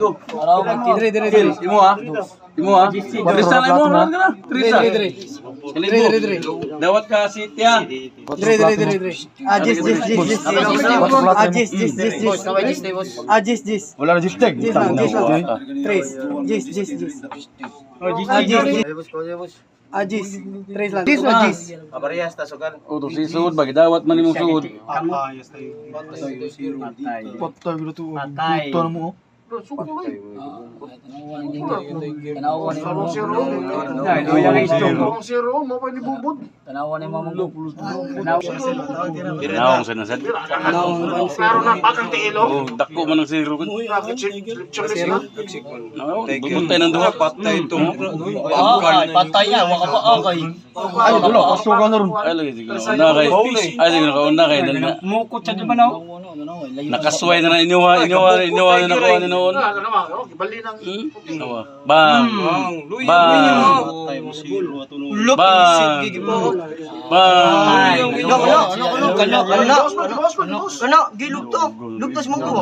Dire. Imo ha. Tristan imo na kana. Tristan. Dire. Dawat ka si Tia. Dire. Jis. Wala na jisteg. Tres. Jis. Tres lang. Jis. Kabariyas tasukan. O to si sud bagi dawat man imong sud. Patay gulo to. Ito na mo. Ginaong sa nasad. Oh, dako man ang zero. Bubuntay ng duha. Patay itong. Patay niya, waka pa akay. Ay, wala. Kasuga na ron. Ay lagi siguro na kay. Ay siguro kauna kay na. Mukot sa diba na? Nakasway na inuha na nakuha ni noon. Bang. Gilugto. Lugtos mo ko.